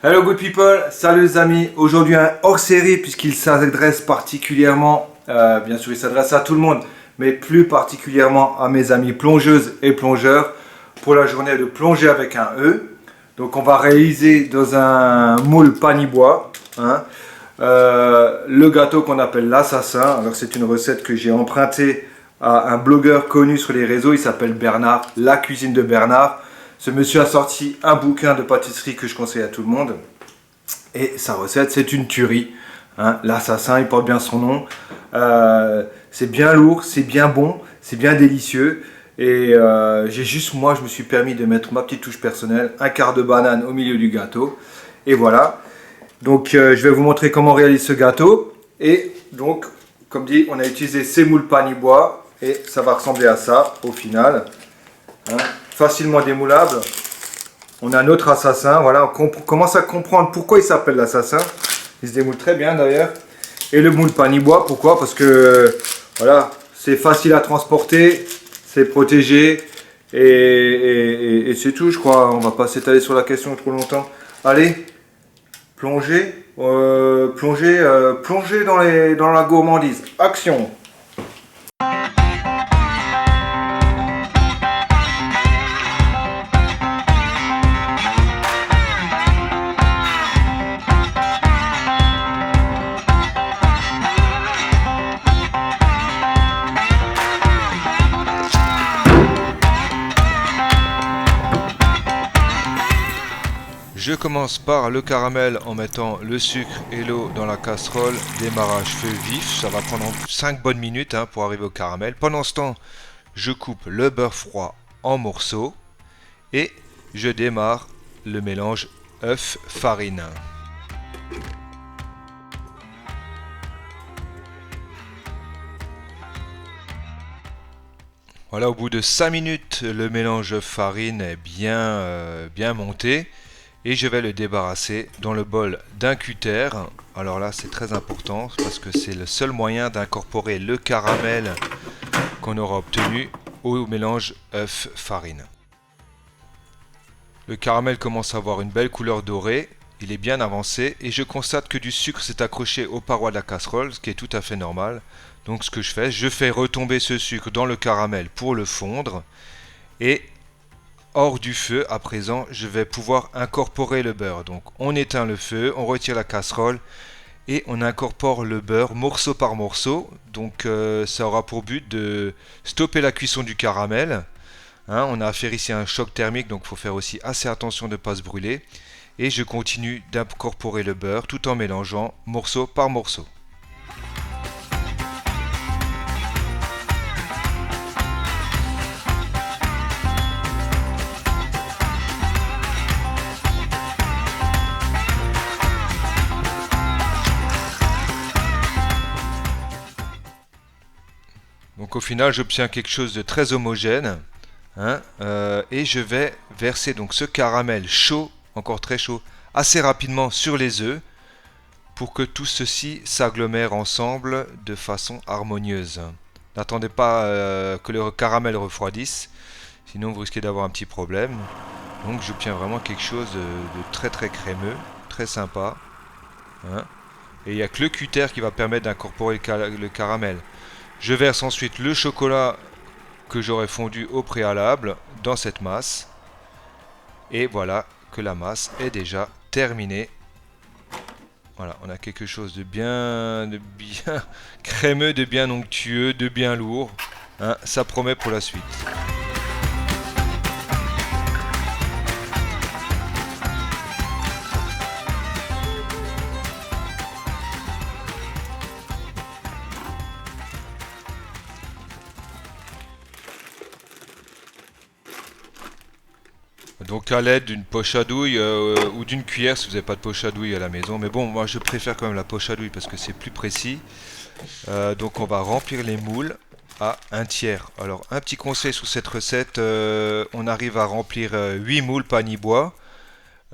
Hello good people, salut les amis. Aujourd'hui un hors-série puisqu'il s'adresse particulièrement, bien sûr il s'adresse à tout le monde, mais plus particulièrement à mes amis plongeuses et plongeurs pour la journée de plongée avec un E. Donc on va réaliser dans un moule panibois le gâteau qu'on appelle l'assassin. Alors c'est une recette que j'ai empruntée à un blogueur connu sur les réseaux, il s'appelle Bernard, La Cuisine de Bernard. Ce monsieur a sorti un bouquin de pâtisserie que je conseille à tout le monde. Et sa recette, c'est une tuerie. L'assassin, il porte bien son nom. C'est bien lourd, c'est bien bon, c'est bien délicieux. Et moi, je me suis permis de mettre ma petite touche personnelle, un quart de banane au milieu du gâteau. Et voilà. Donc, je vais vous montrer comment on réalise ce gâteau. Et donc, comme dit, on a utilisé ces moules panibois. Et ça va ressembler à ça, au final. Facilement démoulable. On a notre assassin, voilà, on commence à comprendre pourquoi il s'appelle l'assassin. Il se démoule très bien d'ailleurs. Et le moule panibois, pourquoi? Parce que voilà, c'est facile à transporter, c'est protégé et c'est tout, je crois. On va pas s'étaler sur la question trop longtemps. Allez, plongez dans la gourmandise. Action! Je commence par le caramel en mettant le sucre et l'eau dans la casserole. Démarrage feu vif, ça va prendre 5 bonnes minutes pour arriver au caramel. Pendant ce temps, je coupe le beurre froid en morceaux et je démarre le mélange œuf-farine. Voilà, au bout de 5 minutes, le mélange œuf-farine est bien monté. Et je vais le débarrasser dans le bol d'un cutter. Alors là c'est très important parce que c'est le seul moyen d'incorporer le caramel qu'on aura obtenu au mélange œuf-farine. Le caramel commence à avoir une belle couleur dorée, il est bien avancé et je constate que du sucre s'est accroché aux parois de la casserole, ce qui est tout à fait normal. Donc ce que je fais retomber ce sucre dans le caramel pour le fondre et hors du feu, à présent, je vais pouvoir incorporer le beurre. Donc on éteint le feu, on retire la casserole et on incorpore le beurre morceau par morceau. Donc ça aura pour but de stopper la cuisson du caramel. On a affaire ici à un choc thermique, donc il faut faire aussi assez attention de ne pas se brûler. Et je continue d'incorporer le beurre tout en mélangeant morceau par morceau. Donc au final j'obtiens quelque chose de très homogène et je vais verser donc ce caramel chaud, encore très chaud, assez rapidement sur les œufs pour que tout ceci s'agglomère ensemble de façon harmonieuse. N'attendez pas que le caramel refroidisse, sinon vous risquez d'avoir un petit problème. Donc j'obtiens vraiment quelque chose de très crémeux, très sympa. Et il n'y a que le cutter qui va permettre d'incorporer le caramel. Je verse ensuite le chocolat que j'aurais fondu au préalable dans cette masse. Et voilà que la masse est déjà terminée. Voilà, on a quelque chose de bien crémeux, de bien onctueux, de bien lourd. Ça promet pour la suite. Donc à l'aide d'une poche à douille ou d'une cuillère si vous n'avez pas de poche à douille à la maison. Mais bon, moi je préfère quand même la poche à douille parce que c'est plus précis. Donc on va remplir les moules à un tiers. Alors un petit conseil sur cette recette, on arrive à remplir 8 moules panibois.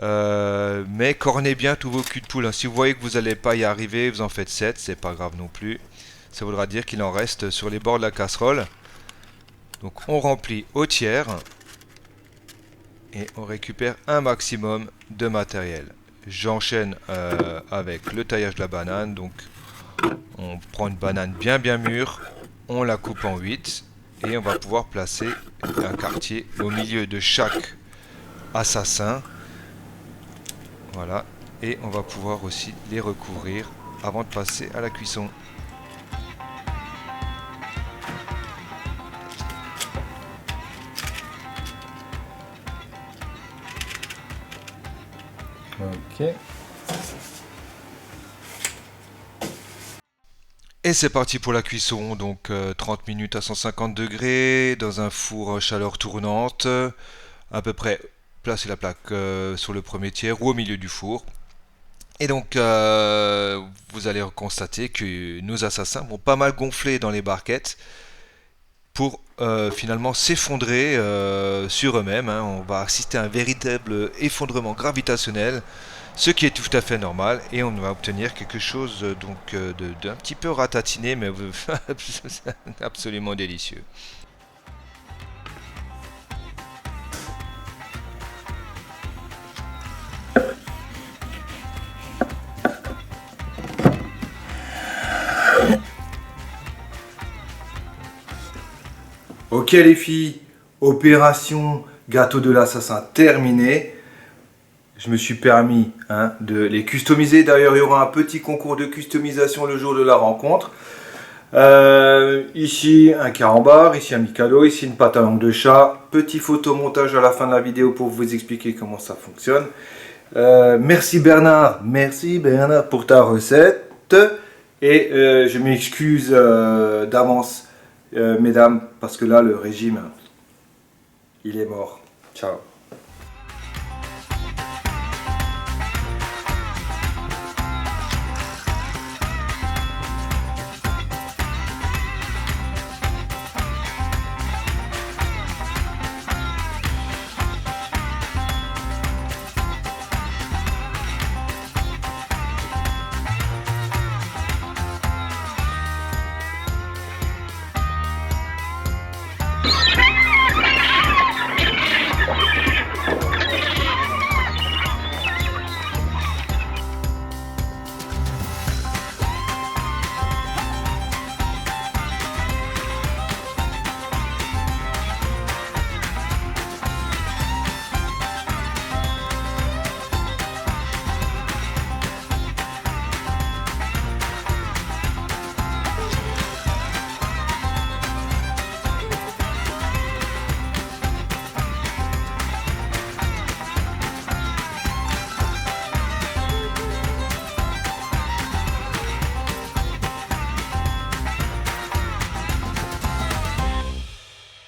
Mais cornez bien tous vos culs de poule. Si vous voyez que vous n'allez pas y arriver, vous en faites 7, c'est pas grave non plus. Ça voudra dire qu'il en reste sur les bords de la casserole. Donc on remplit au tiers. Et on récupère un maximum de matériel. j'enchaîne avec le taillage de la banane. Donc on prend une banane bien mûre, on la coupe en 8 et on va pouvoir placer un quartier au milieu de chaque assassin. Voilà, et on va pouvoir aussi les recouvrir avant de passer à la cuisson. Ok. Et c'est parti pour la cuisson, donc 30 minutes à 150 degrés, dans un four chaleur tournante, à peu près placer la plaque sur le premier tiers ou au milieu du four. Et donc vous allez constater que nos assassins vont pas mal gonfler dans les barquettes pour finalement s'effondrer sur eux-mêmes. Hein. On va assister à un véritable effondrement gravitationnel, ce qui est tout à fait normal, et on va obtenir quelque chose d'un petit peu ratatiné, mais absolument délicieux. Ok les filles, opération gâteau de l'assassin terminée. Je me suis permis de les customiser. D'ailleurs, il y aura un petit concours de customisation le jour de la rencontre. Ici un carambar, ici un mikado, ici une pâte à langue de chat. Petit photomontage à la fin de la vidéo pour vous expliquer comment ça fonctionne. Merci Bernard pour ta recette. Et je m'excuse d'avance, mesdames, parce que là le régime, il est mort. Ciao.